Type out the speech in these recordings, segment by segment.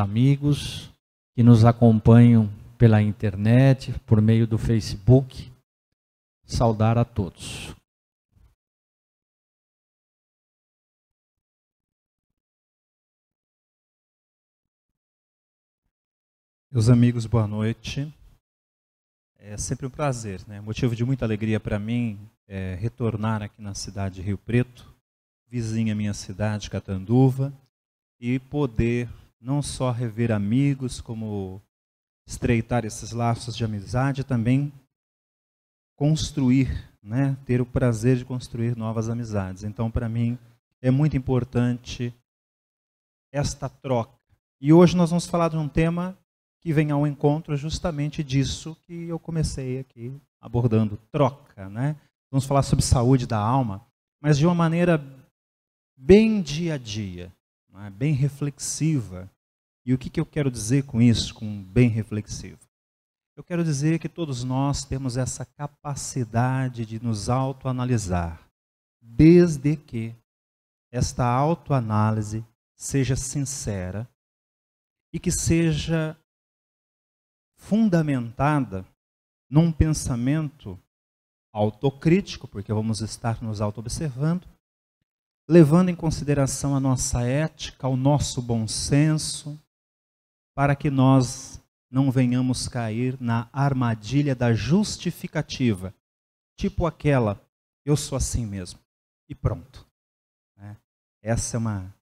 amigos que nos acompanham pela internet, por meio do Facebook. Saudar a todos. Meus amigos, boa noite. É sempre um prazer, né? Motivo de muita alegria para mim é retornar aqui na cidade de Rio Preto, vizinha minha cidade, Catanduva, e poder não só rever amigos, como estreitar esses laços de amizade, também construir, né? Ter o prazer de construir novas amizades. Então, para mim, é muito importante esta troca. E hoje nós vamos falar de um tema que vem ao encontro justamente disso que eu comecei aqui abordando, troca, né? Vamos falar sobre saúde da alma, mas de uma maneira bem dia a dia, né? Bem reflexiva. E o que eu quero dizer com isso, com bem reflexivo? Eu quero dizer que todos nós temos essa capacidade de nos autoanalisar, desde que esta autoanálise seja sincera e que seja fundamentada num pensamento autocrítico, porque vamos estar nos auto-observando, levando em consideração a nossa ética, o nosso bom senso, para que nós não venhamos cair na armadilha da justificativa, tipo aquela, eu sou assim mesmo, e pronto. Essa é uma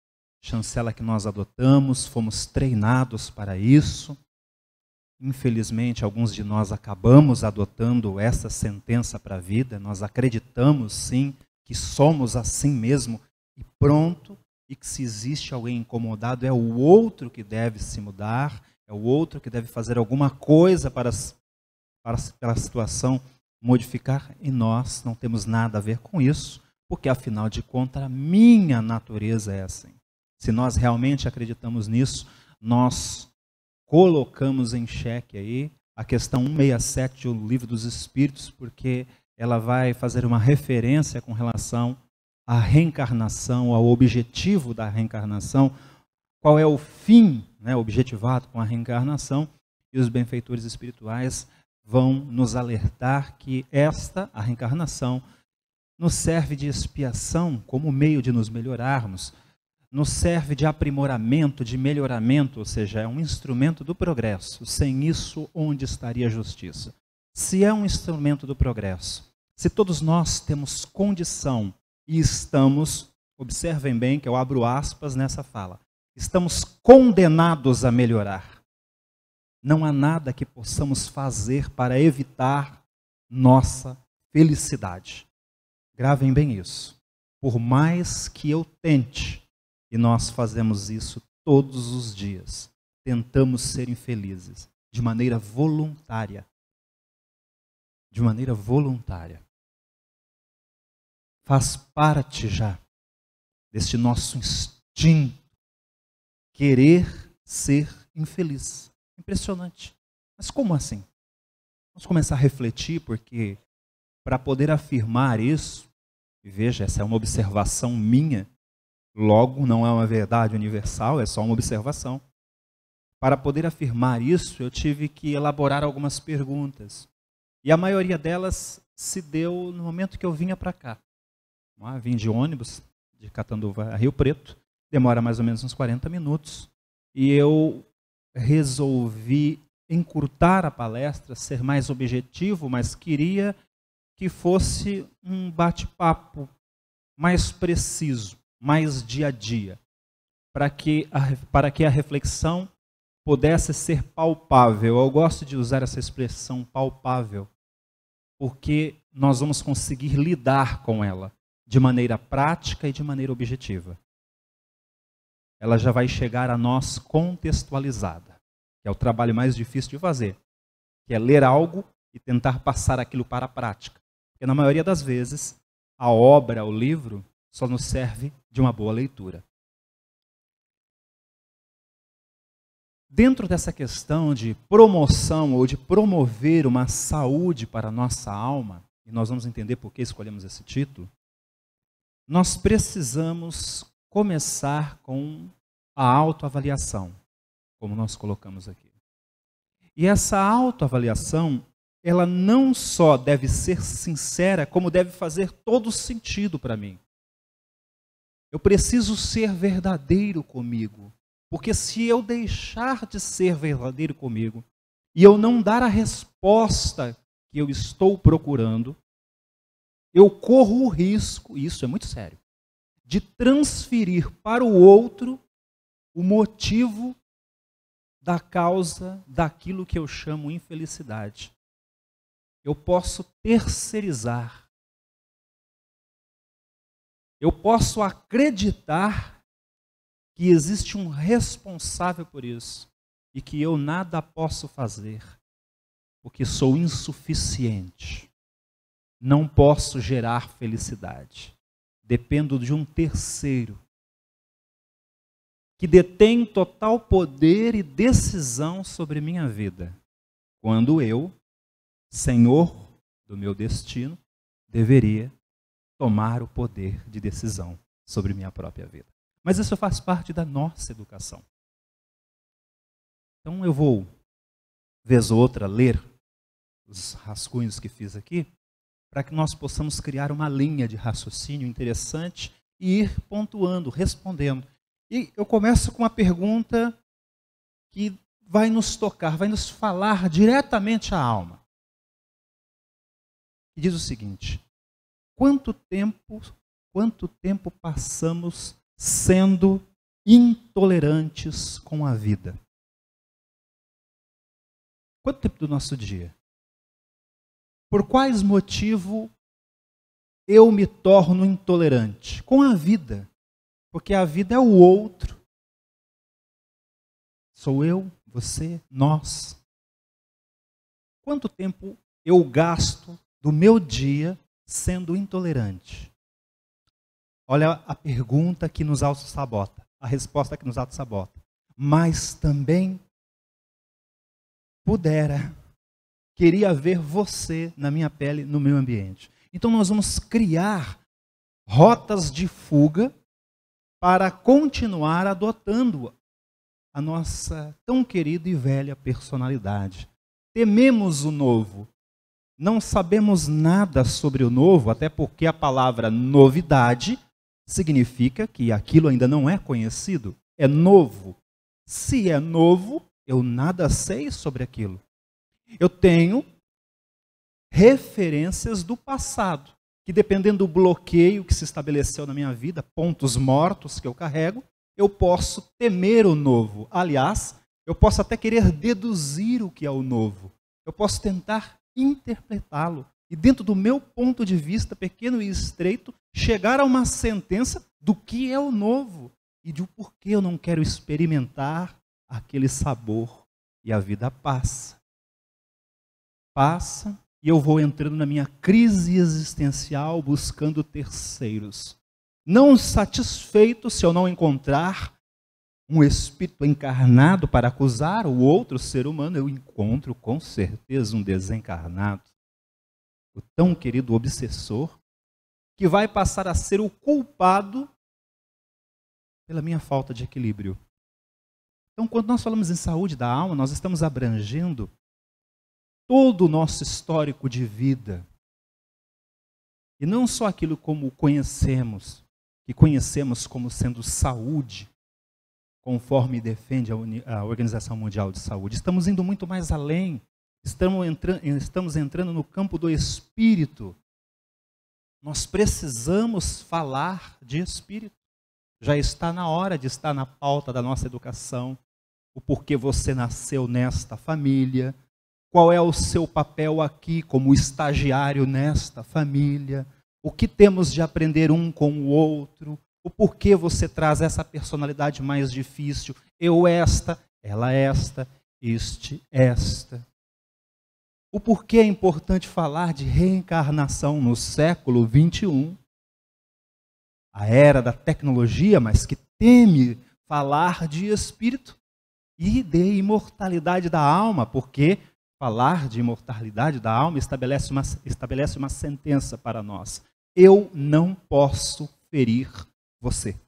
chancela que nós adotamos, fomos treinados para isso. Infelizmente, alguns de nós acabamos adotando essa sentença para a vida. Nós acreditamos, sim, que somos assim mesmo e pronto. E que se existe alguém incomodado, é o outro que deve se mudar, é o outro que deve fazer alguma coisa para a situação modificar. E nós não temos nada a ver com isso, porque afinal de contas, a minha natureza é assim. Se nós realmente acreditamos nisso, nós colocamos em xeque aí a questão 167 do Livro dos Espíritos, porque ela vai fazer uma referência com relação à reencarnação, ao objetivo da reencarnação, qual é o fim, né, objetivado com a reencarnação, e os benfeitores espirituais vão nos alertar que a reencarnação, nos serve de expiação como meio de nos melhorarmos, nos serve de aprimoramento, de melhoramento, ou seja, é um instrumento do progresso. Sem isso, onde estaria a justiça? Se é um instrumento do progresso, se todos nós temos condição e estamos, observem bem que eu abro aspas nessa fala, estamos condenados a melhorar. Não há nada que possamos fazer para evitar nossa felicidade. Gravem bem isso. Por mais que eu tente, e nós fazemos isso todos os dias. Tentamos ser infelizes de maneira voluntária. De maneira voluntária. Faz parte já deste nosso instinto querer ser infeliz. Impressionante. Mas como assim? Vamos começar a refletir, porque para poder afirmar isso, e veja, essa é uma observação minha, logo, não é uma verdade universal, é só uma observação. Para poder afirmar isso, eu tive que elaborar algumas perguntas. E a maioria delas se deu no momento que eu vinha para cá. Vim de ônibus, de Catanduva a Rio Preto, demora mais ou menos uns 40 minutos. E eu resolvi encurtar a palestra, ser mais objetivo, mas queria que fosse um bate-papo mais preciso, mais dia a dia, para que a reflexão pudesse ser palpável. Eu gosto de usar essa expressão palpável, porque nós vamos conseguir lidar com ela de maneira prática e de maneira objetiva. Ela já vai chegar a nós contextualizada, que é o trabalho mais difícil de fazer, que é ler algo e tentar passar aquilo para a prática. Porque na maioria das vezes, a obra, o livro, só nos serve de uma boa leitura. Dentro dessa questão de promoção ou de promover uma saúde para a nossa alma, e nós vamos entender por que escolhemos esse título, nós precisamos começar com a autoavaliação. como nós colocamos aqui. E essa autoavaliação, ela não só deve ser sincera, como deve fazer todo sentido para mim. Eu preciso ser verdadeiro comigo, porque se eu deixar de ser verdadeiro comigo e eu não dar a resposta que eu estou procurando, eu corro o risco, e isso é muito sério, de transferir para o outro o motivo da causa daquilo que eu chamo infelicidade. Eu posso terceirizar. Eu posso acreditar que existe um responsável por isso e que eu nada posso fazer, porque sou insuficiente. Não posso gerar felicidade. Dependo de um terceiro que detém total poder e decisão sobre minha vida, quando eu, senhor do meu destino, deveria tomar o poder de decisão sobre minha própria vida. Mas isso faz parte da nossa educação. Então eu vou, vez ou outra, ler os rascunhos que fiz aqui, para que nós possamos criar uma linha de raciocínio interessante e ir pontuando, respondendo. E eu começo com uma pergunta que vai nos tocar, vai nos falar diretamente à alma. E diz o seguinte: quanto tempo passamos sendo intolerantes com a vida? Quanto tempo do nosso dia? Por quais motivos eu me torno intolerante? Com a vida. Porque a vida é o outro. Sou eu, você, nós. Quanto tempo eu gasto do meu dia sendo intolerante? Olha a pergunta que nos auto-sabota, a resposta que nos auto-sabota. Mas também queria ver você na minha pele, no meu ambiente. Então nós vamos criar rotas de fuga para continuar adotando a nossa tão querida e velha personalidade. Tememos o novo. Não sabemos nada sobre o novo, até porque a palavra novidade significa que aquilo ainda não é conhecido. É novo. Se é novo, eu nada sei sobre aquilo. Eu tenho referências do passado, que dependendo do bloqueio que se estabeleceu na minha vida, pontos mortos que eu carrego, eu posso temer o novo. Aliás, eu posso até querer deduzir o que é o novo. Eu posso tentar interpretá-lo. E dentro do meu ponto de vista, pequeno e estreito, chegar a uma sentença do que é o novo e de porquê eu não quero experimentar aquele sabor. E a vida passa. Passa. E eu vou entrando na minha crise existencial buscando terceiros. Não satisfeito se eu não encontrar um espírito encarnado para acusar o outro ser humano, eu encontro com certeza um desencarnado. O tão querido obsessor, que vai passar a ser o culpado pela minha falta de equilíbrio. Então, quando nós falamos em saúde da alma, nós estamos abrangendo todo o nosso histórico de vida. E não só aquilo como conhecemos, que conhecemos como sendo saúde, conforme defende a Organização Mundial de Saúde. Estamos indo muito mais além. Estamos entrando no campo do espírito. Nós precisamos falar de espírito. Já está na hora de estar na pauta da nossa educação. O porquê você nasceu nesta família. Qual é o seu papel aqui como estagiário nesta família? O que temos de aprender um com o outro? O porquê você traz essa personalidade mais difícil? Eu esta, ela esta, este esta. O porquê é importante falar de reencarnação no século 21? A era da tecnologia, mas que teme falar de espírito e de imortalidade da alma, porque falar de imortalidade da alma estabelece uma sentença para nós. Eu não posso ferir você.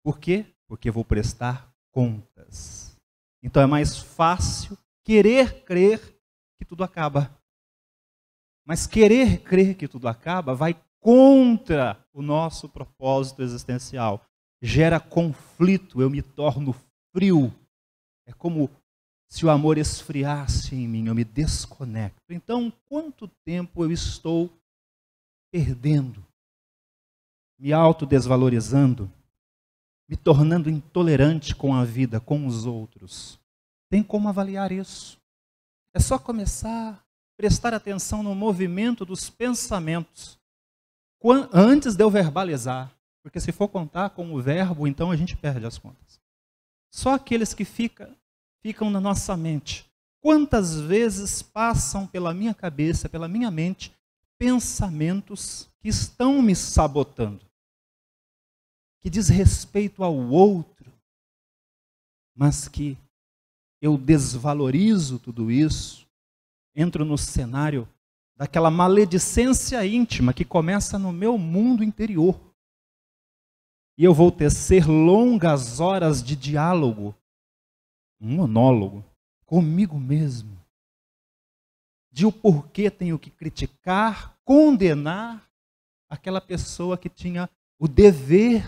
Por quê? Porque vou prestar contas. Então é mais fácil querer crer que tudo acaba. Mas querer crer que tudo acaba vai contra o nosso propósito existencial. Gera conflito, eu me torno frio. É como se o amor esfriasse em mim, eu me desconecto. Então, quanto tempo eu estou perdendo, me autodesvalorizando, me tornando intolerante com a vida, com os outros? Tem como avaliar isso? É só começar a prestar atenção no movimento dos pensamentos antes de eu verbalizar. Porque se for contar com o verbo, então a gente perde as contas. Só aqueles que ficam na nossa mente. Quantas vezes passam pela minha cabeça, pela minha mente, pensamentos que estão me sabotando, que diz respeito ao outro, mas que eu desvalorizo tudo isso, entro no cenário daquela maledicência íntima que começa no meu mundo interior. E eu vou tecer longas horas de diálogo, um monólogo, comigo mesmo, de o porquê tenho que criticar, condenar aquela pessoa que tinha o dever,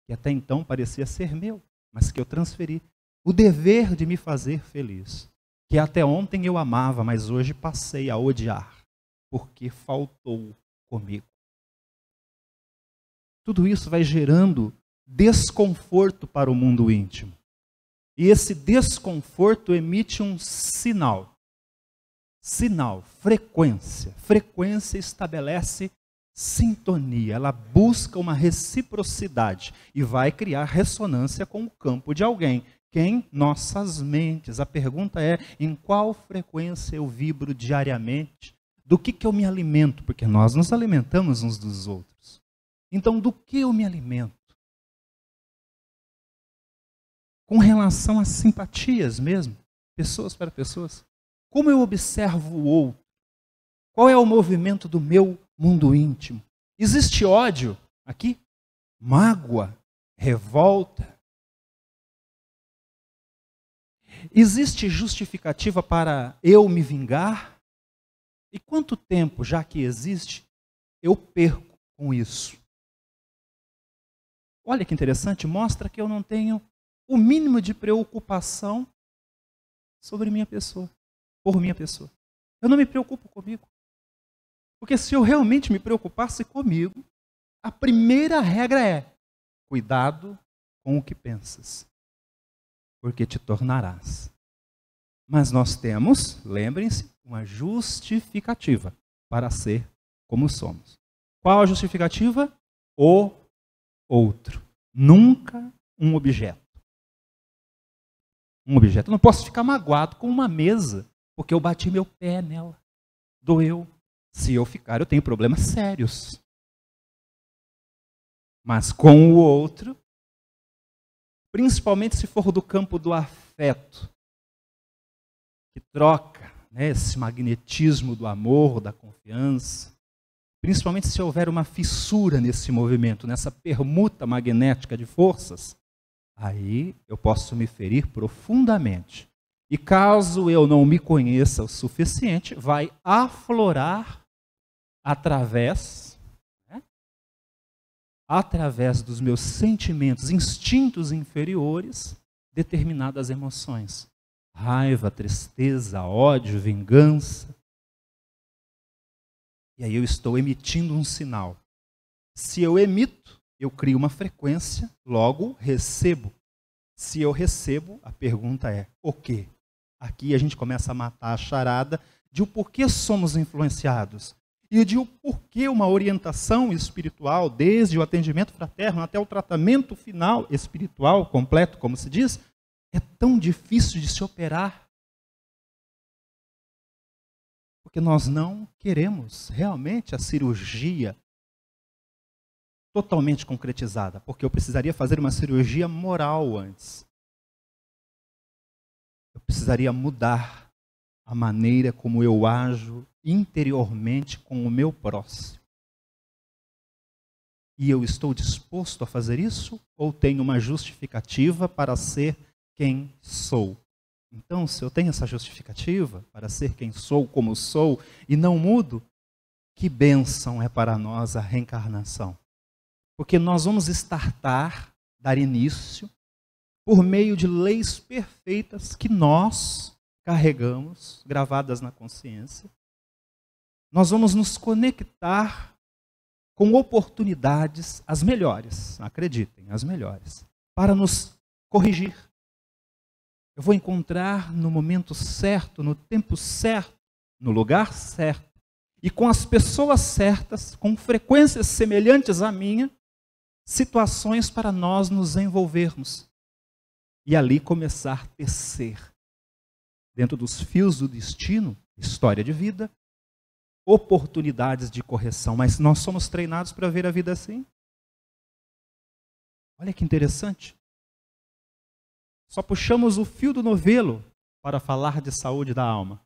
que até então parecia ser meu, mas que eu transferi, o dever de me fazer feliz, que até ontem eu amava, mas hoje passei a odiar, porque faltou comigo. Tudo isso vai gerando desconforto para o mundo íntimo. E esse desconforto emite um sinal. Sinal, frequência. Frequência estabelece sintonia, ela busca uma reciprocidade e vai criar ressonância com o campo de alguém. Quem? Nossas mentes. A pergunta é, em qual frequência eu vibro diariamente? Do que eu me alimento? Porque nós nos alimentamos uns dos outros. Então, do que eu me alimento? Com relação às simpatias mesmo, pessoas para pessoas. Como eu observo o outro? Qual é o movimento do meu mundo íntimo? Existe ódio aqui? Mágoa? Revolta? Existe justificativa para eu me vingar? E quanto tempo, já que existe, eu perco com isso? Olha que interessante, mostra que eu não tenho o mínimo de preocupação sobre minha pessoa, por minha pessoa. Eu não me preocupo comigo. Porque se eu realmente me preocupasse comigo, a primeira regra é: cuidado com o que pensas, porque te tornarás. Mas nós temos, lembrem-se, uma justificativa para ser como somos. Qual a justificativa? O outro. Nunca um objeto. Um objeto. Eu não posso ficar magoado com uma mesa, porque eu bati meu pé nela. Doeu. Se eu ficar, eu tenho problemas sérios. Mas com o outro, principalmente se for do campo do afeto, que troca, né, esse magnetismo do amor, da confiança, principalmente se houver uma fissura nesse movimento, nessa permuta magnética de forças, aí eu posso me ferir profundamente. E caso eu não me conheça o suficiente, vai aflorar através dos meus sentimentos, instintos inferiores, determinadas emoções. Raiva, tristeza, ódio, vingança. E aí eu estou emitindo um sinal. Se eu emito, eu crio uma frequência, logo recebo. Se eu recebo, a pergunta é, o quê? Aqui a gente começa a matar a charada de o porquê somos influenciados. E de o porquê uma orientação espiritual, desde o atendimento fraterno até o tratamento final espiritual, completo, como se diz, é tão difícil de se operar. Porque nós não queremos realmente a cirurgia totalmente concretizada, porque eu precisaria fazer uma cirurgia moral antes. Eu precisaria mudar a maneira como eu ajo interiormente com o meu próximo. e eu estou disposto a fazer isso? Ou tenho uma justificativa para ser quem sou? Então, se eu tenho essa justificativa para ser quem sou, como sou, e não mudo, que bênção é para nós a reencarnação. Porque nós vamos dar início, por meio de leis perfeitas que nós carregamos, gravadas na consciência. Nós vamos nos conectar com oportunidades, as melhores, acreditem, as melhores, para nos corrigir. Eu vou encontrar no momento certo, no tempo certo, no lugar certo, e com as pessoas certas, com frequências semelhantes à minha, situações para nós nos envolvermos. E ali começar a tecer, dentro dos fios do destino, história de vida, oportunidades de correção. Mas nós somos treinados para ver a vida assim. Olha que interessante. Só puxamos o fio do novelo para falar de saúde da alma.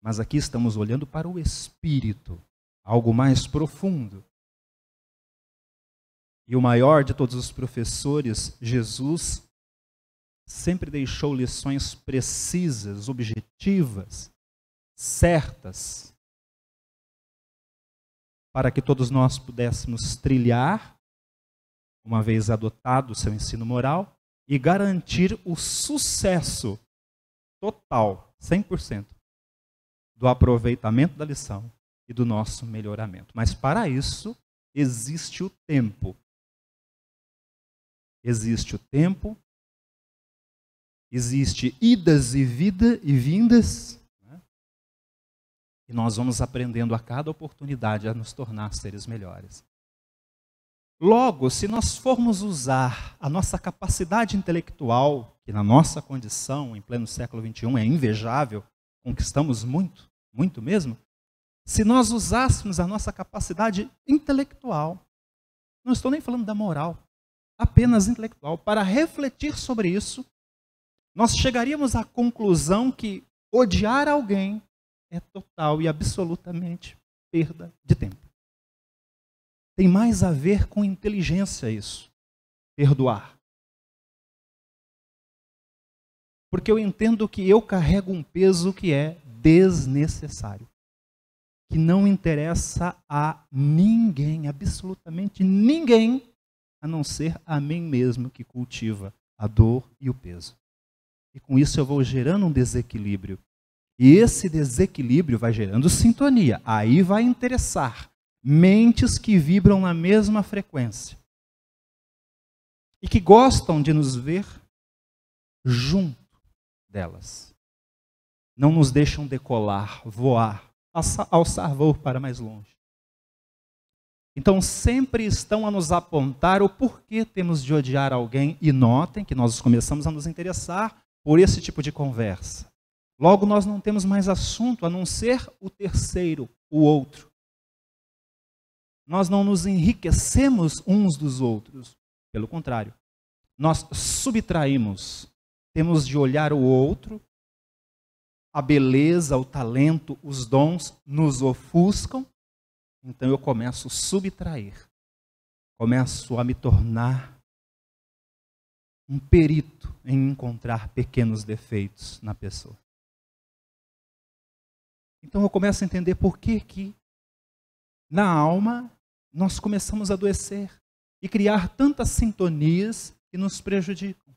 Mas aqui estamos olhando para o espírito, algo mais profundo. E o maior de todos os professores, Jesus, sempre deixou lições precisas, objetivas, certas, para que todos nós pudéssemos trilhar, uma vez adotado o seu ensino moral, e garantir o sucesso total, 100%, do aproveitamento da lição e do nosso melhoramento. Mas para isso, existe o tempo. Existe o tempo, existe idas e vindas, né? E nós vamos aprendendo a cada oportunidade a nos tornar seres melhores. Logo, se nós formos usar a nossa capacidade intelectual, que na nossa condição, em pleno século XXI, é invejável, conquistamos muito, muito mesmo, se nós usássemos a nossa capacidade intelectual, não estou nem falando da moral, apenas intelectual, para refletir sobre isso, nós chegaríamos à conclusão que odiar alguém é total e absolutamente perda de tempo. Tem mais a ver com inteligência isso, perdoar. Porque eu entendo que eu carrego um peso que é desnecessário, que não interessa a ninguém, absolutamente ninguém, a não ser a mim mesmo que cultiva a dor e o peso. E com isso eu vou gerando um desequilíbrio. E esse desequilíbrio vai gerando sintonia. Aí vai interessar mentes que vibram na mesma frequência. E que gostam de nos ver junto delas. Não nos deixam decolar, voar, alçar voo para mais longe. Então sempre estão a nos apontar o porquê temos de odiar alguém. E notem que nós começamos a nos interessar por esse tipo de conversa. Logo nós não temos mais assunto a não ser o terceiro, o outro. Nós não nos enriquecemos uns dos outros. Pelo contrário, nós subtraímos. Temos de olhar o outro, a beleza, o talento, os dons nos ofuscam. Então eu começo a subtrair. Começo a me tornar um perito em encontrar pequenos defeitos na pessoa. Então eu começo a entender por que na alma nós começamos a adoecer e criar tantas sintonias que nos prejudicam.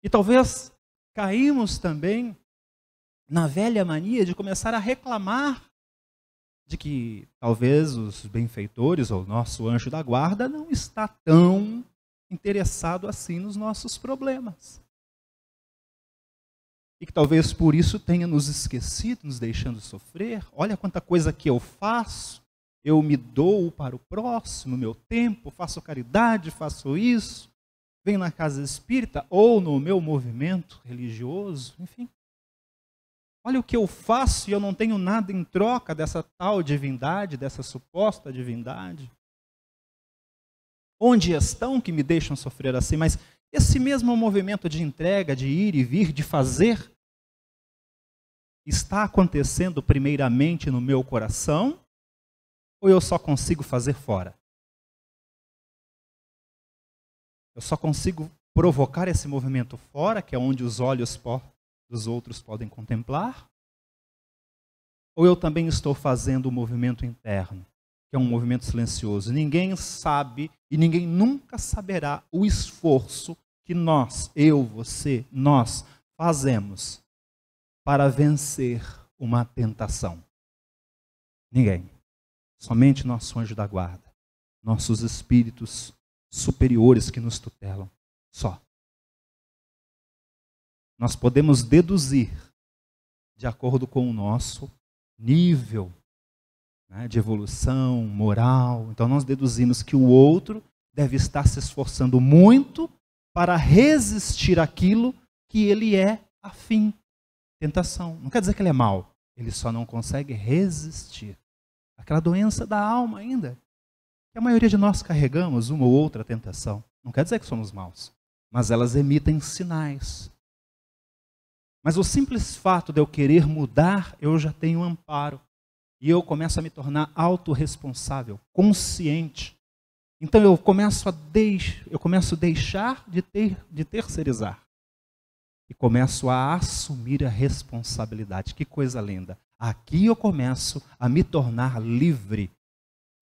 E talvez caímos também na velha mania de começar a reclamar de que talvez os benfeitores ou o nosso anjo da guarda não está tão interessado assim nos nossos problemas. E que talvez por isso tenha nos esquecido, nos deixando sofrer. Olha quanta coisa que eu faço, eu me dou para o próximo, meu tempo, faço caridade, faço isso, venho na casa espírita ou no meu movimento religioso, enfim. Olha o que eu faço e eu não tenho nada em troca dessa tal divindade, dessa suposta divindade. Onde estão que me deixam sofrer assim? Mas esse mesmo movimento de entrega, de ir e vir, de fazer, está acontecendo primeiramente no meu coração Ou eu só consigo fazer fora? Eu só consigo provocar esse movimento fora, que é onde os olhos dos outros podem contemplar? Ou eu também estou fazendo o movimento interno, que é um movimento silencioso? Ninguém sabe e ninguém nunca saberá o esforço que nós, eu, você, nós fazemos para vencer uma tentação. Ninguém. Somente nosso anjo da guarda, nossos espíritos superiores que nos tutelam. Só. Nós podemos deduzir, de acordo com o nosso nível, né, de evolução moral. Então nós deduzimos que o outro deve estar se esforçando muito para resistir àquilo que ele é afim. Tentação. Não quer dizer que ele é mau. Ele só não consegue resistir. Aquela doença da alma ainda. Que a maioria de nós carregamos uma ou outra tentação. Não quer dizer que somos maus. Mas elas emitem sinais. Mas o simples fato de eu querer mudar, eu já tenho um amparo. E eu começo a me tornar autorresponsável, consciente. Então eu começo a deixar de terceirizar. E começo a assumir a responsabilidade. Que coisa linda. Aqui eu começo a me tornar livre.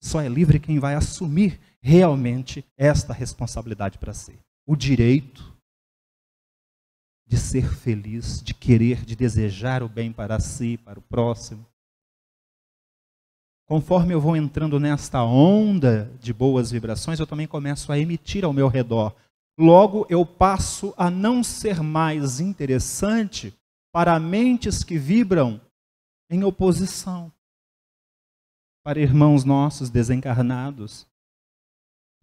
Só é livre quem vai assumir realmente esta responsabilidade para si. O direito de ser feliz, de querer, de desejar o bem para si, para o próximo. Conforme eu vou entrando nesta onda de boas vibrações, eu também começo a emitir ao meu redor. Logo, eu passo a não ser mais interessante para mentes que vibram em oposição. Para irmãos nossos desencarnados,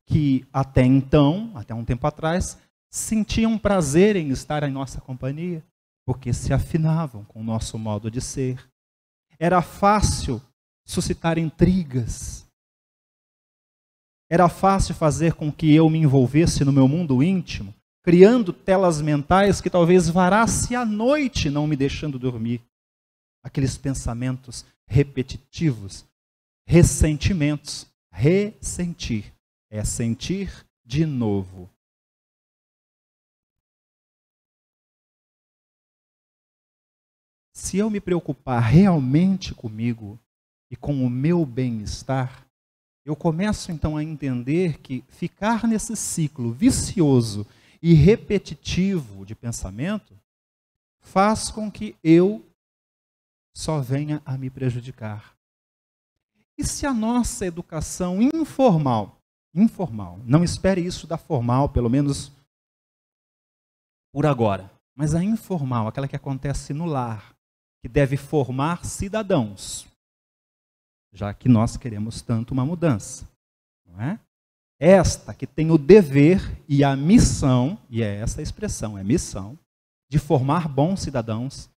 que até então, até um tempo atrás, sentiam prazer em estar em nossa companhia, porque se afinavam com o nosso modo de ser. Era fácil suscitar intrigas. Era fácil fazer com que eu me envolvesse no meu mundo íntimo, criando telas mentais que talvez varasse a noite, não me deixando dormir. Aqueles pensamentos repetitivos, ressentimentos. Ressentir é sentir de novo. Se eu me preocupar realmente comigo e com o meu bem-estar, eu começo então a entender que ficar nesse ciclo vicioso e repetitivo de pensamento faz com que eu só venha a me prejudicar. E se a nossa educação informal, não espere isso da formal, pelo menos por agora, mas a informal, aquela que acontece no lar, que deve formar cidadãos, já que nós queremos tanto uma mudança, não é? Esta que tem o dever e a missão, e é essa a expressão, é missão, de formar bons cidadãos,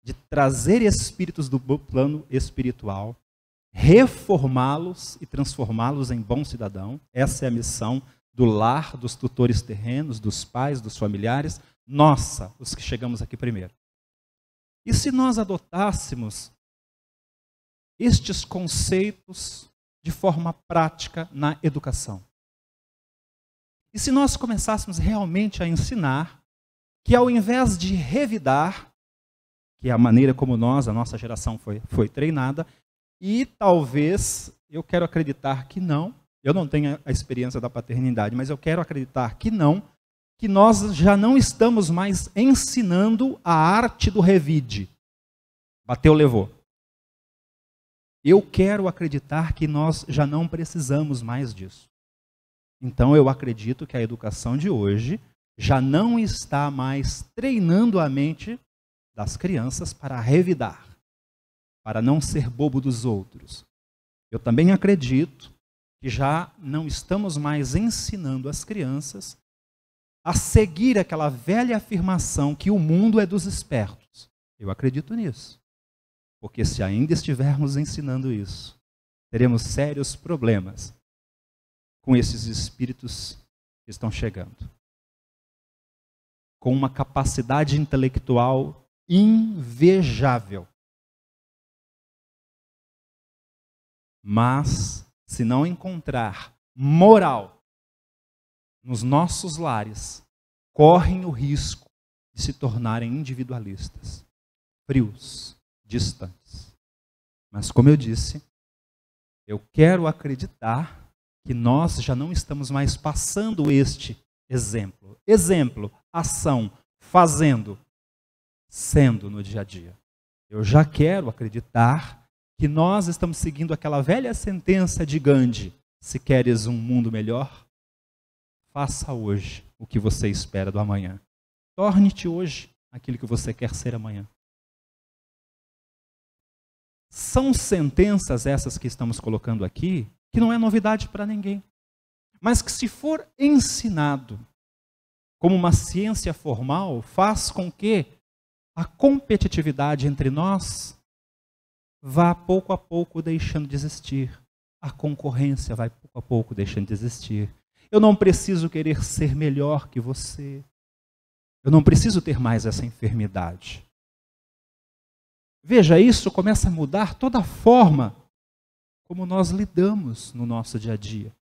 de trazer espíritos do plano espiritual, reformá-los e transformá-los em bom cidadão. Essa é a missão do lar, dos tutores terrenos, dos pais, dos familiares, nossa, os que chegamos aqui primeiro. E se nós adotássemos estes conceitos de forma prática na educação? E se nós começássemos realmente a ensinar que ao invés de revidar, que é a maneira como a nossa geração foi treinada, e talvez, eu quero acreditar que não, eu não tenho a experiência da paternidade, mas eu quero acreditar que não, que nós já não estamos mais ensinando a arte do revide. Bateu, levou. Eu quero acreditar que nós já não precisamos mais disso. Então eu acredito que a educação de hoje já não está mais treinando a mente das crianças para revidar, para não ser bobo dos outros. Eu também acredito que já não estamos mais ensinando as crianças a seguir aquela velha afirmação que o mundo é dos espertos. Eu acredito nisso. Porque se ainda estivermos ensinando isso, teremos sérios problemas com esses espíritos que estão chegando. Com uma capacidade intelectual invejável. Mas, se não encontrar moral nos nossos lares, correm o risco de se tornarem individualistas, frios, distantes. Mas, como eu disse, eu quero acreditar que nós já não estamos mais passando este exemplo. Exemplo, ação, fazendo, sendo no dia a dia. Eu já quero acreditar que nós estamos seguindo aquela velha sentença de Gandhi: se queres um mundo melhor, faça hoje o que você espera do amanhã. Torne-te hoje aquilo que você quer ser amanhã. São sentenças essas que estamos colocando aqui, que não é novidade para ninguém, mas que, se for ensinado como uma ciência formal, faz com que a competitividade entre nós vá pouco a pouco deixando de existir. A concorrência vai pouco a pouco deixando de existir. Eu não preciso querer ser melhor que você. Eu não preciso ter mais essa enfermidade. Veja, isso começa a mudar toda a forma como nós lidamos no nosso dia a dia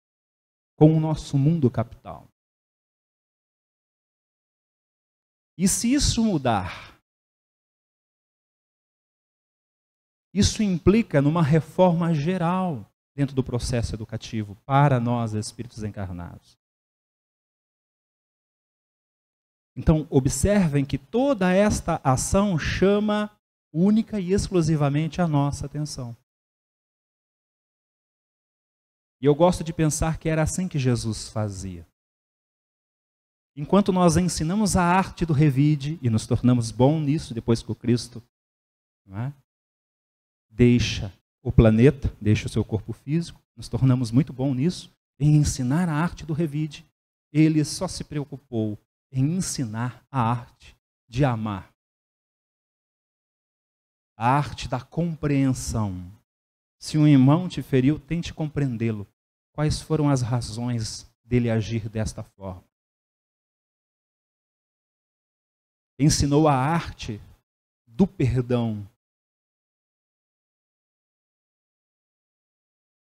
com o nosso mundo capital. E se isso mudar, isso implica numa reforma geral dentro do processo educativo para nós, espíritos encarnados. Então, observem que toda esta ação chama única e exclusivamente a nossa atenção. E eu gosto de pensar que era assim que Jesus fazia. Enquanto nós ensinamos a arte do revide e nos tornamos bons nisso depois que o Cristo, não é, deixa o planeta, deixa o seu corpo físico, nos tornamos muito bons nisso, em ensinar a arte do revide. Ele só se preocupou em ensinar a arte de amar. A arte da compreensão. Se um irmão te feriu, tente compreendê-lo. Quais foram as razões dele agir desta forma? Ensinou a arte do perdão.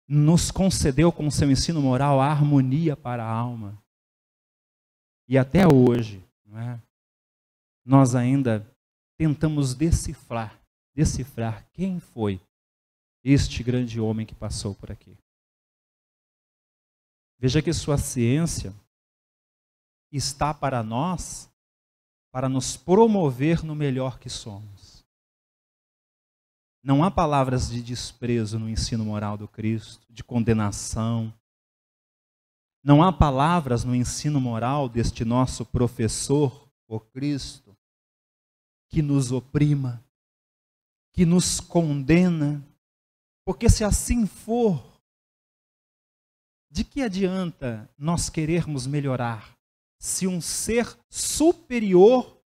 Nos concedeu com seu ensino moral a harmonia para a alma. E até hoje, não é? Nós ainda tentamos decifrar quem foi este grande homem que passou por aqui. Veja que sua ciência está para nós, para nos promover no melhor que somos. Não há palavras de desprezo no ensino moral do Cristo, de condenação. Não há palavras no ensino moral deste nosso professor, o Cristo, que nos oprima, que nos condena. Porque se assim for, de que adianta nós querermos melhorar se um ser superior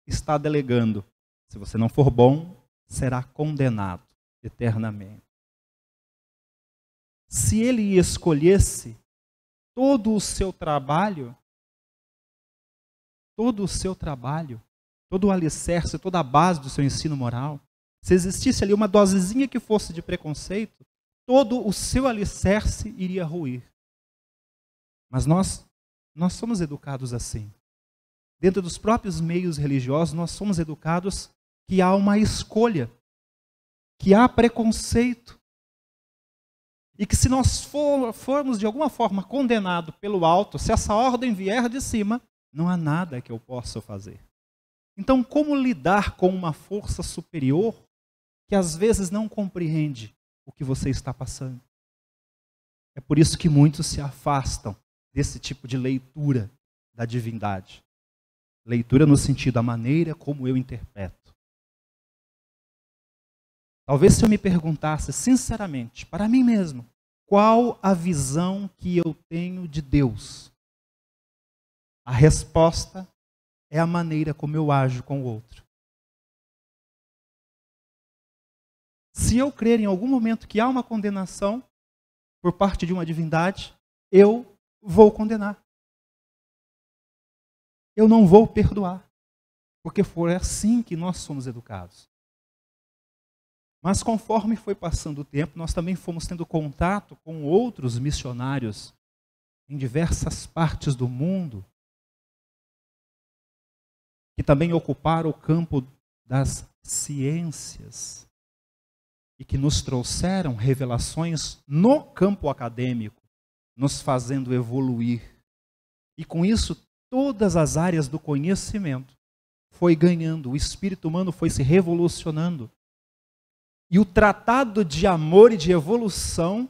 está delegando? Se você não for bom, será condenado eternamente. Se ele escolhesse todo o seu trabalho, todo o alicerce, toda a base do seu ensino moral, se existisse ali uma dosezinha que fosse de preconceito, todo o seu alicerce iria ruir. Mas nós somos educados assim. Dentro dos próprios meios religiosos, nós somos educados que há uma escolha, que há preconceito. E que se nós formos de alguma forma condenados pelo alto, se essa ordem vier de cima, não há nada que eu possa fazer. Então, como lidar com uma força superior que às vezes não compreende o que você está passando? É por isso que muitos se afastam desse tipo de leitura da divindade. Leitura no sentido da maneira como eu interpreto. Talvez se eu me perguntasse sinceramente, para mim mesmo, qual a visão que eu tenho de Deus? A resposta é a maneira como eu ajo com o outro. Se eu crer em algum momento que há uma condenação por parte de uma divindade, eu vou condenar. Eu não vou perdoar. Porque foi assim que nós somos educados. Mas conforme foi passando o tempo, nós também fomos tendo contato com outros missionários em diversas partes do mundo, que também ocuparam o campo das ciências e que nos trouxeram revelações no campo acadêmico, nos fazendo evoluir. E com isso, todas as áreas do conhecimento foi ganhando, o espírito humano foi se revolucionando. E o tratado de amor e de evolução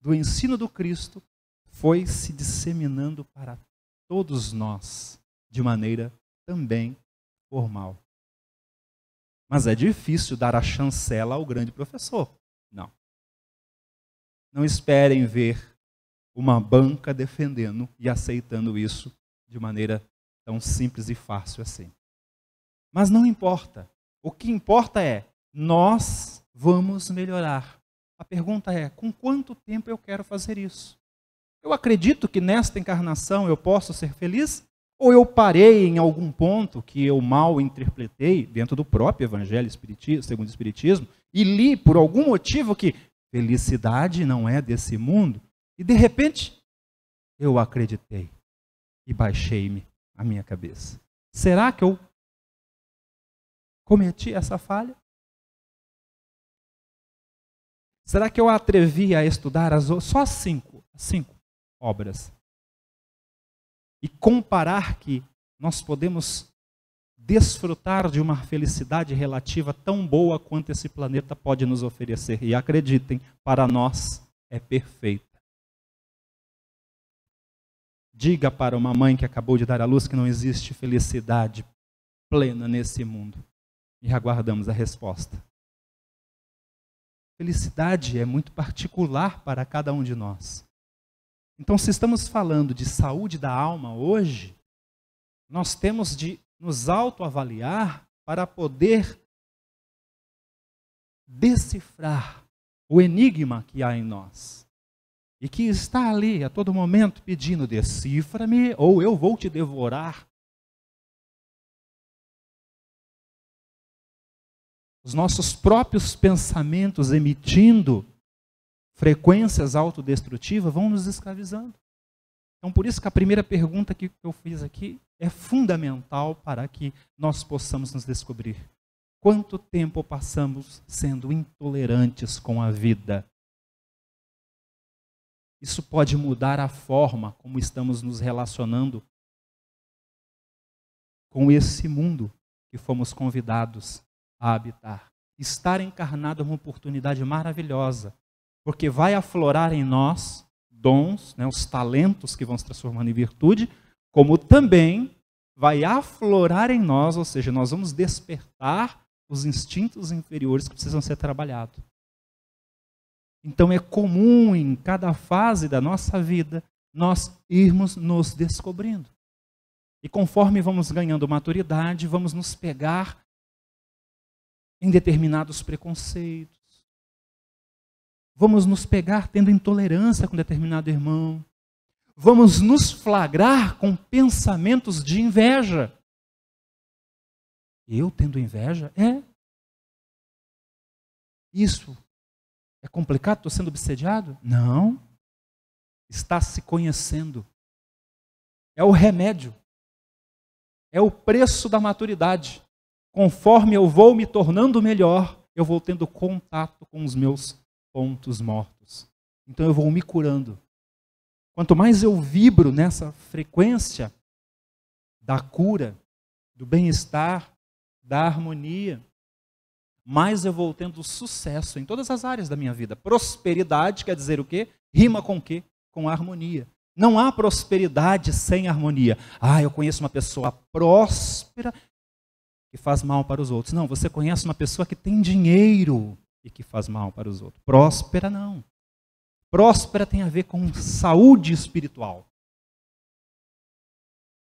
do ensino do Cristo foi se disseminando para todos nós, de maneira também formal. Mas é difícil dar a chancela ao grande professor. Não. Não esperem ver uma banca defendendo e aceitando isso de maneira tão simples e fácil assim. Mas não importa. O que importa é, nós vamos melhorar. A pergunta é, com quanto tempo eu quero fazer isso? Eu acredito que nesta encarnação eu posso ser feliz? Ou eu parei em algum ponto que eu mal interpretei dentro do próprio Evangelho segundo o Espiritismo e li por algum motivo que felicidade não é desse mundo e de repente eu acreditei e baixei-me a minha cabeça. Será que eu cometi essa falha? Será que eu atrevi a estudar só cinco obras? E comparar que nós podemos desfrutar de uma felicidade relativa tão boa quanto esse planeta pode nos oferecer. E acreditem, para nós é perfeita. Diga para uma mãe que acabou de dar à luz que não existe felicidade plena nesse mundo. E aguardamos a resposta. Felicidade é muito particular para cada um de nós. Então, se estamos falando de saúde da alma hoje, nós temos de nos autoavaliar para poder decifrar o enigma que há em nós. E que está ali a todo momento pedindo, decifra-me ou eu vou te devorar. Os nossos próprios pensamentos emitindo frequências autodestrutivas vão nos escravizando. Então, por isso que a primeira pergunta que eu fiz aqui é fundamental para que nós possamos nos descobrir. Quanto tempo passamos sendo intolerantes com a vida? Isso pode mudar a forma como estamos nos relacionando com esse mundo que fomos convidados a habitar. Estar encarnado é uma oportunidade maravilhosa, porque vai aflorar em nós dons, os talentos que vão se transformando em virtude, como também vai aflorar em nós, ou seja, nós vamos despertar os instintos inferiores que precisam ser trabalhados. Então é comum em cada fase da nossa vida nós irmos nos descobrindo. E conforme vamos ganhando maturidade, vamos nos pegar em determinados preconceitos. Vamos nos pegar tendo intolerância com determinado irmão. Vamos nos flagrar com pensamentos de inveja. Eu tendo inveja? Isso é complicado? Estou sendo obsediado? Não. Está se conhecendo. É o remédio. É o preço da maturidade. Conforme eu vou me tornando melhor, eu vou tendo contato com os meus pontos mortos. Então eu vou me curando. Quanto mais eu vibro nessa frequência da cura, do bem-estar, da harmonia, mais eu vou tendo sucesso em todas as áreas da minha vida. Prosperidade quer dizer o quê? Rima com o quê? Com harmonia. Não há prosperidade sem harmonia. Eu conheço uma pessoa próspera que faz mal para os outros. Não, você conhece uma pessoa que tem dinheiro e que faz mal para os outros. Próspera não. Próspera tem a ver com saúde espiritual.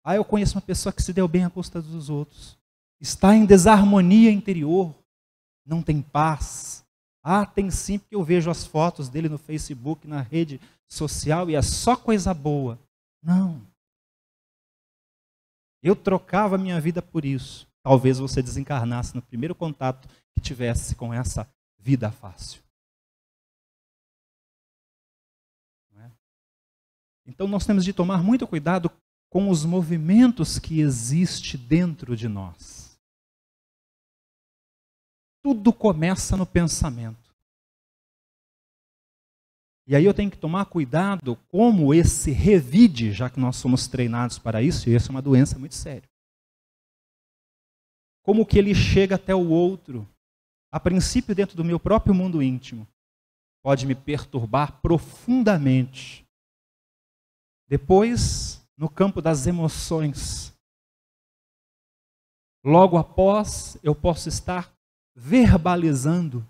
Eu conheço uma pessoa que se deu bem à custa dos outros. Está em desarmonia interior. Não tem paz. Tem sim, porque eu vejo as fotos dele no Facebook, na rede social, e é só coisa boa. Não. Eu trocava minha vida por isso. Talvez você desencarnasse no primeiro contato que tivesse com essa vida fácil. Não é? Então nós temos de tomar muito cuidado com os movimentos que existem dentro de nós. Tudo começa no pensamento. E aí eu tenho que tomar cuidado como esse revide, já que nós somos treinados para isso, e essa é uma doença muito séria. Como que ele chega até o outro, a princípio dentro do meu próprio mundo íntimo, pode me perturbar profundamente. Depois, no campo das emoções, logo após, eu posso estar verbalizando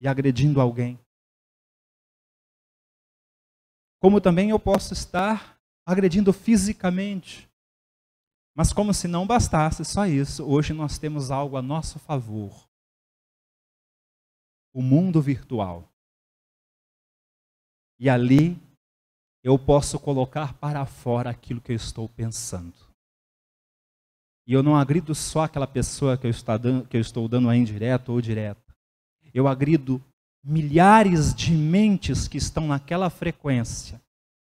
e agredindo alguém. Como também eu posso estar agredindo fisicamente. Mas como se não bastasse só isso, hoje nós temos algo a nosso favor. O mundo virtual. E ali eu posso colocar para fora aquilo que eu estou pensando. E eu não agrido só aquela pessoa que eu estou dando a indireta ou direta. Eu agrido milhares de mentes que estão naquela frequência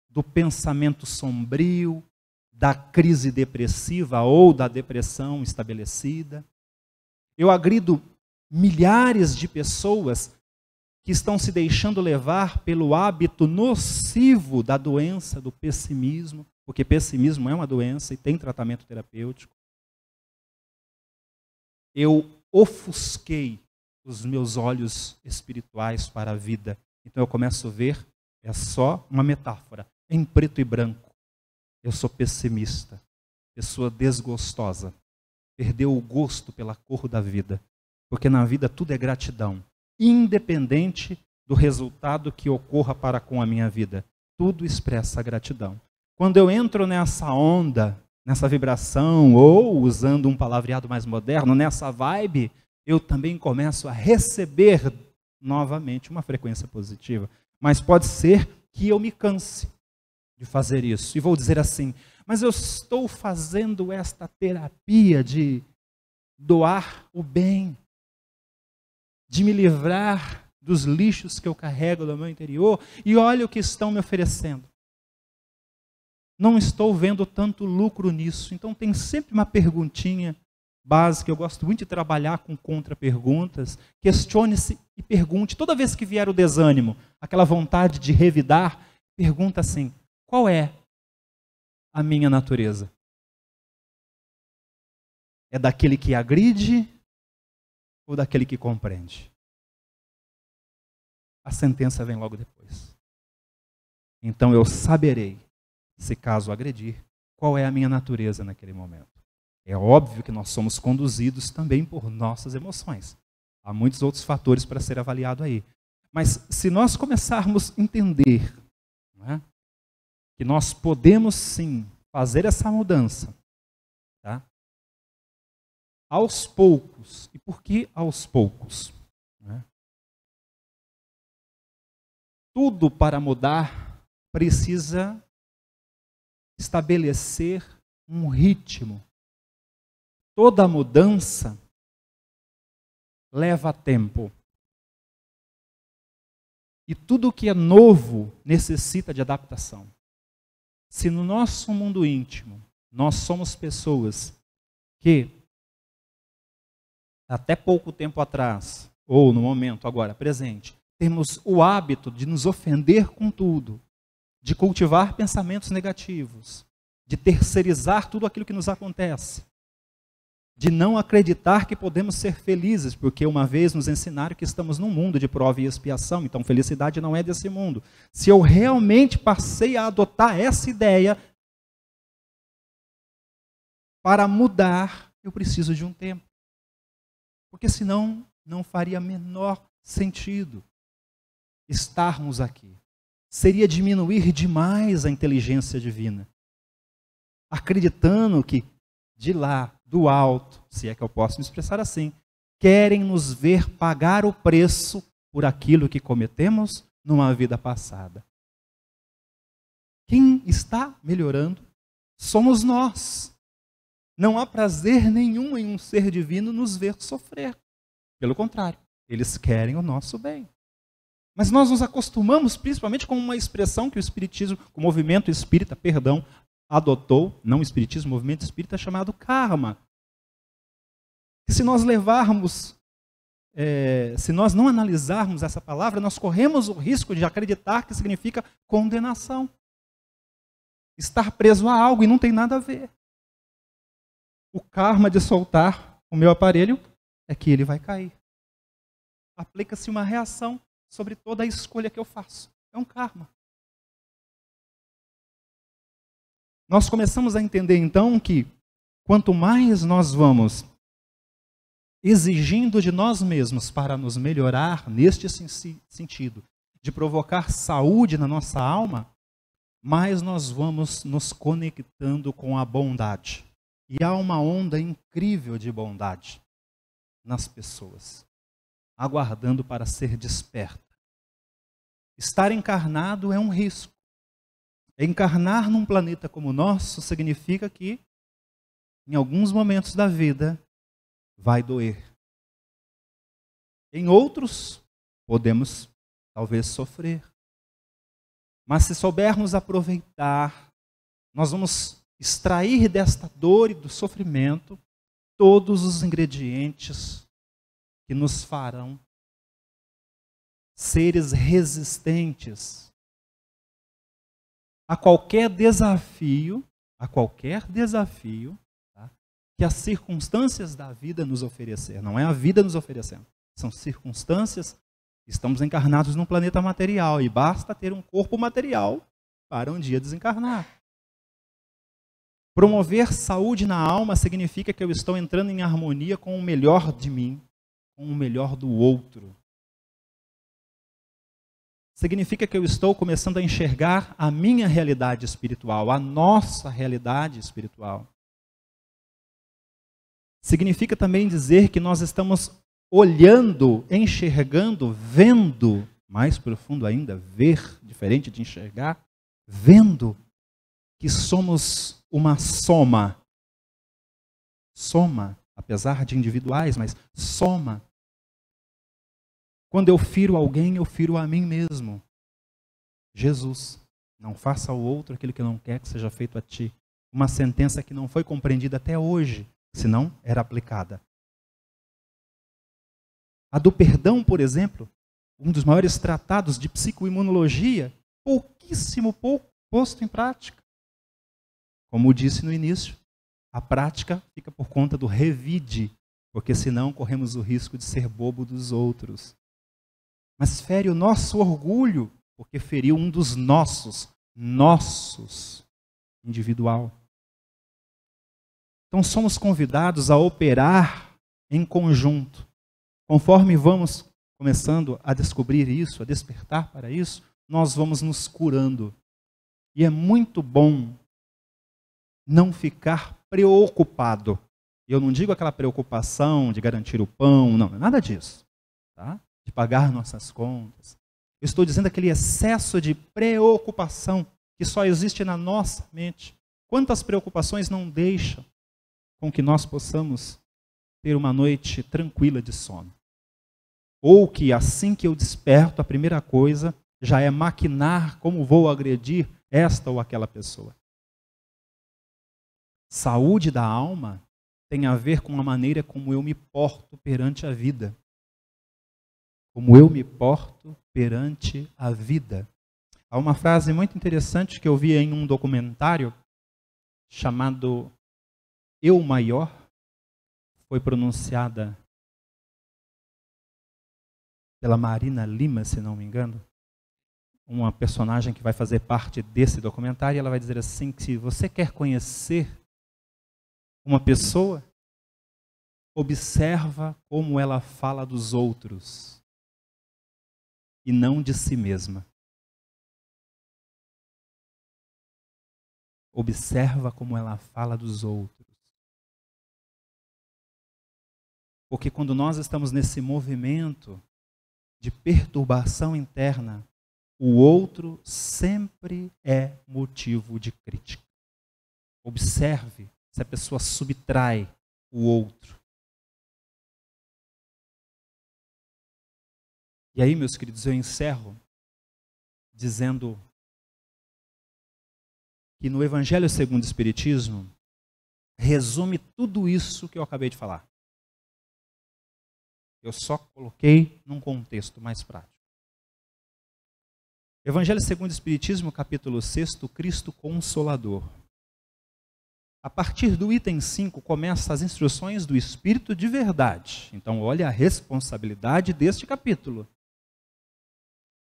do pensamento sombrio, da crise depressiva ou da depressão estabelecida. Eu agrido milhares de pessoas que estão se deixando levar pelo hábito nocivo da doença do pessimismo, porque pessimismo é uma doença e tem tratamento terapêutico. Eu ofusquei os meus olhos espirituais para a vida. Então eu começo a ver, é só uma metáfora, em preto e branco. Eu sou pessimista, pessoa desgostosa, perdeu o gosto pela cor da vida, porque na vida tudo é gratidão, independente do resultado que ocorra para com a minha vida. Tudo expressa gratidão. Quando eu entro nessa onda, nessa vibração, ou usando um palavreado mais moderno, nessa vibe, eu também começo a receber novamente uma frequência positiva. Mas pode ser que eu me canse de fazer isso. E vou dizer assim, mas eu estou fazendo esta terapia de doar o bem, de me livrar dos lixos que eu carrego no meu interior, e olha o que estão me oferecendo. Não estou vendo tanto lucro nisso. Então tem sempre uma perguntinha básica. Eu gosto muito de trabalhar com contra-perguntas. Questione-se e pergunte. Toda vez que vier o desânimo, aquela vontade de revidar, pergunta assim, qual é a minha natureza? É daquele que agride ou daquele que compreende? A sentença vem logo depois. Então eu saberei, se caso agredir, qual é a minha natureza naquele momento. É óbvio que nós somos conduzidos também por nossas emoções. Há muitos outros fatores para ser avaliado aí. Mas se nós começarmos a entender, não é, que nós podemos sim fazer essa mudança, tá? Aos poucos. E por que aos poucos? Não é? Tudo para mudar precisa estabelecer um ritmo. Toda mudança leva tempo. E tudo que é novo necessita de adaptação. Se no nosso mundo íntimo nós somos pessoas que até pouco tempo atrás, ou no momento agora presente, temos o hábito de nos ofender com tudo, de cultivar pensamentos negativos, de terceirizar tudo aquilo que nos acontece, de não acreditar que podemos ser felizes, porque uma vez nos ensinaram que estamos num mundo de prova e expiação, então felicidade não é desse mundo. Se eu realmente passei a adotar essa ideia, para mudar, eu preciso de um tempo. Porque senão não faria menor sentido estarmos aqui. Seria diminuir demais a inteligência divina, acreditando que de lá, do alto, se é que eu posso me expressar assim, querem nos ver pagar o preço por aquilo que cometemos numa vida passada. Quem está melhorando somos nós. Não há prazer nenhum em um ser divino nos ver sofrer. Pelo contrário, Eles querem o nosso bem. Mas nós nos acostumamos principalmente com uma expressão que o espiritismo, o movimento espírita, adotou, não o espiritismo, o movimento espírita, chamado karma. E se nós levarmos, se nós não analisarmos essa palavra, nós corremos o risco de acreditar que significa condenação. Estar preso a algo e não tem nada a ver. O karma de soltar o meu aparelho é que ele vai cair. Aplica-se uma reação sobre toda a escolha que eu faço. É um karma. Nós começamos a entender então que quanto mais nós vamos exigindo de nós mesmos para nos melhorar neste sentido, de provocar saúde na nossa alma, mais nós vamos nos conectando com a bondade. E há uma onda incrível de bondade nas pessoas, aguardando para ser desperta. Estar encarnado é um risco. Encarnar num planeta como o nosso significa que, em alguns momentos da vida, vai doer. Em outros, podemos talvez sofrer. Mas se soubermos aproveitar, nós vamos extrair desta dor e do sofrimento todos os ingredientes que nos farão seres resistentes a qualquer desafio, tá, que as circunstâncias da vida nos oferecer. Não é a vida nos oferecendo, são circunstâncias. Estamos encarnados num planeta material e basta ter um corpo material para um dia desencarnar. Promover saúde na alma significa que eu estou entrando em harmonia com o melhor de mim, com o melhor do outro. Significa que eu estou começando a enxergar a minha realidade espiritual, a nossa realidade espiritual. Significa também dizer que nós estamos olhando, enxergando, vendo, mais profundo ainda, ver, diferente de enxergar, vendo que somos uma soma. Soma, apesar de individuais, mas soma. Quando eu firo alguém, eu firo a mim mesmo. Jesus, não faça ao outro aquilo que não quer que seja feito a ti. Uma sentença que não foi compreendida até hoje, senão era aplicada. A do perdão, por exemplo, um dos maiores tratados de psicoimunologia, pouco posto em prática. Como disse no início, a prática fica por conta do revide, porque senão corremos o risco de ser bobo dos outros. Mas fere o nosso orgulho, porque feriu um dos nossos, individual. Então somos convidados a operar em conjunto. Conforme vamos começando a descobrir isso, a despertar para isso, nós vamos nos curando. E é muito bom não ficar preocupado. Eu não digo aquela preocupação de garantir o pão, não, nada disso. Tá? De pagar nossas contas. Eu estou dizendo aquele excesso de preocupação que só existe na nossa mente. Quantas preocupações não deixam com que nós possamos ter uma noite tranquila de sono? Ou que assim que eu desperto, a primeira coisa já é maquinar como vou agredir esta ou aquela pessoa. Saúde da alma tem a ver com a maneira como eu me porto perante a vida. Como eu me porto perante a vida. Há uma frase muito interessante que eu vi em um documentário chamado Eu Maior, foi pronunciada pela Marina Lima, se não me engano, uma personagem que vai fazer parte desse documentário, e ela vai dizer assim, que se você quer conhecer uma pessoa, observa como ela fala dos outros e não de si mesma. Observa como ela fala dos outros. Porque quando nós estamos nesse movimento de perturbação interna, o outro sempre é motivo de crítica. Observe se a pessoa subtrai o outro. E aí, meus queridos, eu encerro dizendo que no Evangelho segundo o Espiritismo resume tudo isso que eu acabei de falar. Eu só coloquei num contexto mais prático. Evangelho segundo o Espiritismo, capítulo 6, Cristo Consolador. A partir do item 5, começam as instruções do Espírito de verdade. Então, olha a responsabilidade deste capítulo.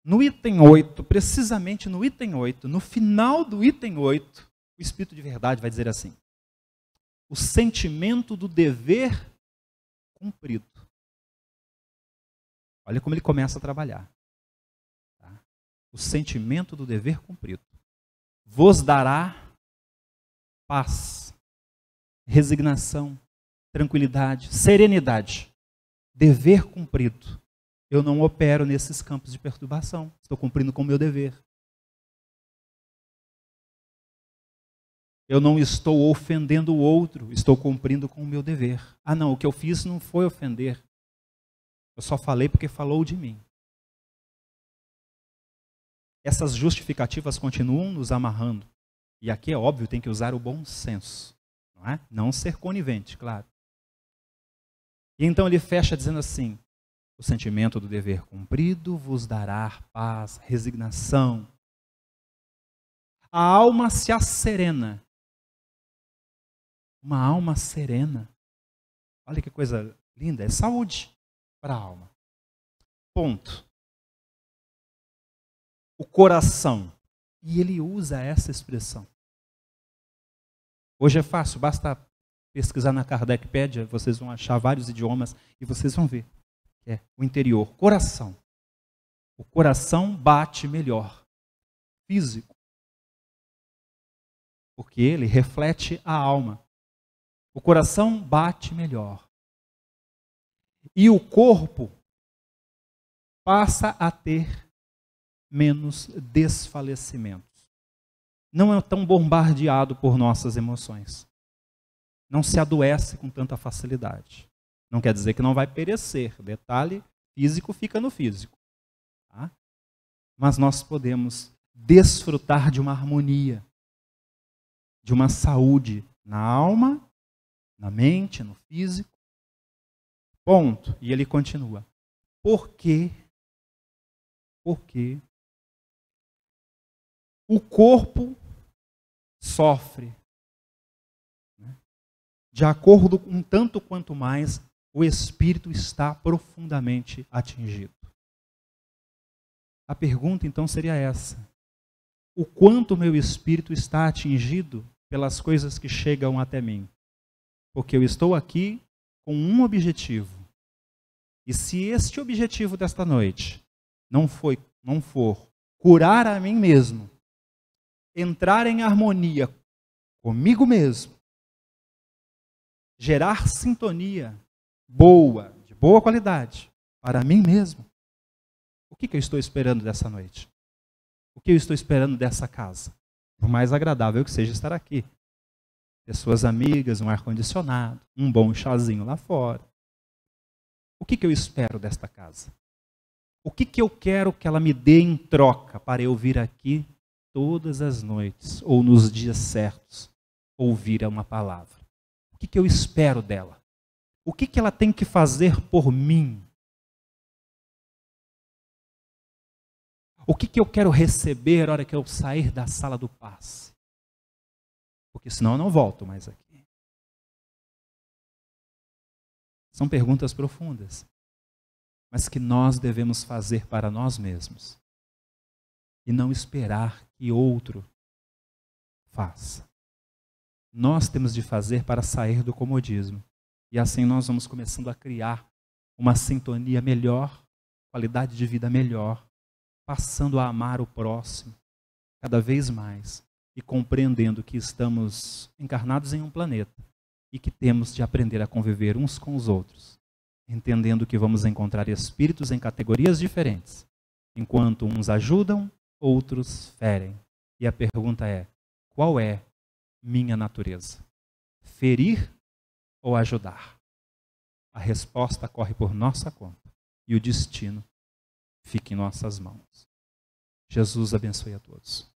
No item 8, precisamente no item 8, no final do item 8, o Espírito de verdade vai dizer assim: o sentimento do dever cumprido. Olha como ele começa a trabalhar. Tá? O sentimento do dever cumprido vos dará paz, resignação, tranquilidade, serenidade. Dever cumprido. Eu não opero nesses campos de perturbação. Estou cumprindo com o meu dever. Eu não estou ofendendo o outro. Estou cumprindo com o meu dever. Ah, não, o que eu fiz não foi ofender. Eu só falei porque falou de mim. Essas justificativas continuam nos amarrando. E aqui é óbvio, tem que usar o bom senso. Não é? Não ser conivente, claro. E então ele fecha dizendo assim: o sentimento do dever cumprido vos dará paz, resignação. A alma se asserena. Uma alma serena. Olha que coisa linda, é saúde para a alma. Ponto. O coração. E ele usa essa expressão. Hoje é fácil, basta pesquisar na Kardecpédia, vocês vão achar vários idiomas e vocês vão ver. É o interior, coração. O coração bate melhor. Físico. Porque ele reflete a alma. O coração bate melhor. E o corpo passa a ter menos desfalecimentos. Não é tão bombardeado por nossas emoções. Não se adoece com tanta facilidade. Não quer dizer que não vai perecer. Detalhe, físico fica no físico. Tá? Mas nós podemos desfrutar de uma harmonia, de uma saúde na alma, na mente, no físico. Ponto. E ele continua. Por quê? Porque o corpo sofre, né, de acordo com tanto quanto mais o espírito está profundamente atingido. A pergunta então seria essa: o quanto meu espírito está atingido pelas coisas que chegam até mim? Porque eu estou aqui com um objetivo. E se este objetivo desta noite não for curar a mim mesmo, entrar em harmonia comigo mesmo, gerar sintonia boa, de boa qualidade, para mim mesmo, o que eu estou esperando dessa noite? O que eu estou esperando dessa casa? Por mais agradável que seja estar aqui. Pessoas amigas, um ar-condicionado, um bom chazinho lá fora. O que eu espero desta casa? O que eu quero que ela me dê em troca para eu vir aqui todas as noites, ou nos dias certos, ouvir uma palavra? O que eu espero dela? O que ela tem que fazer por mim? O que eu quero receber na hora que eu sair da sala do passe? Porque senão eu não volto mais aqui. São perguntas profundas, mas que nós devemos fazer para nós mesmos. E não esperar que outro faça. Nós temos de fazer para sair do comodismo. E assim nós vamos começando a criar uma sintonia melhor, qualidade de vida melhor, passando a amar o próximo cada vez mais e compreendendo que estamos encarnados em um planeta e que temos de aprender a conviver uns com os outros, entendendo que vamos encontrar espíritos em categorias diferentes, enquanto uns ajudam, outros ferem. E a pergunta é: qual é minha natureza? Ferir ou ajudar? A resposta corre por nossa conta e o destino fica em nossas mãos. Jesus abençoe a todos.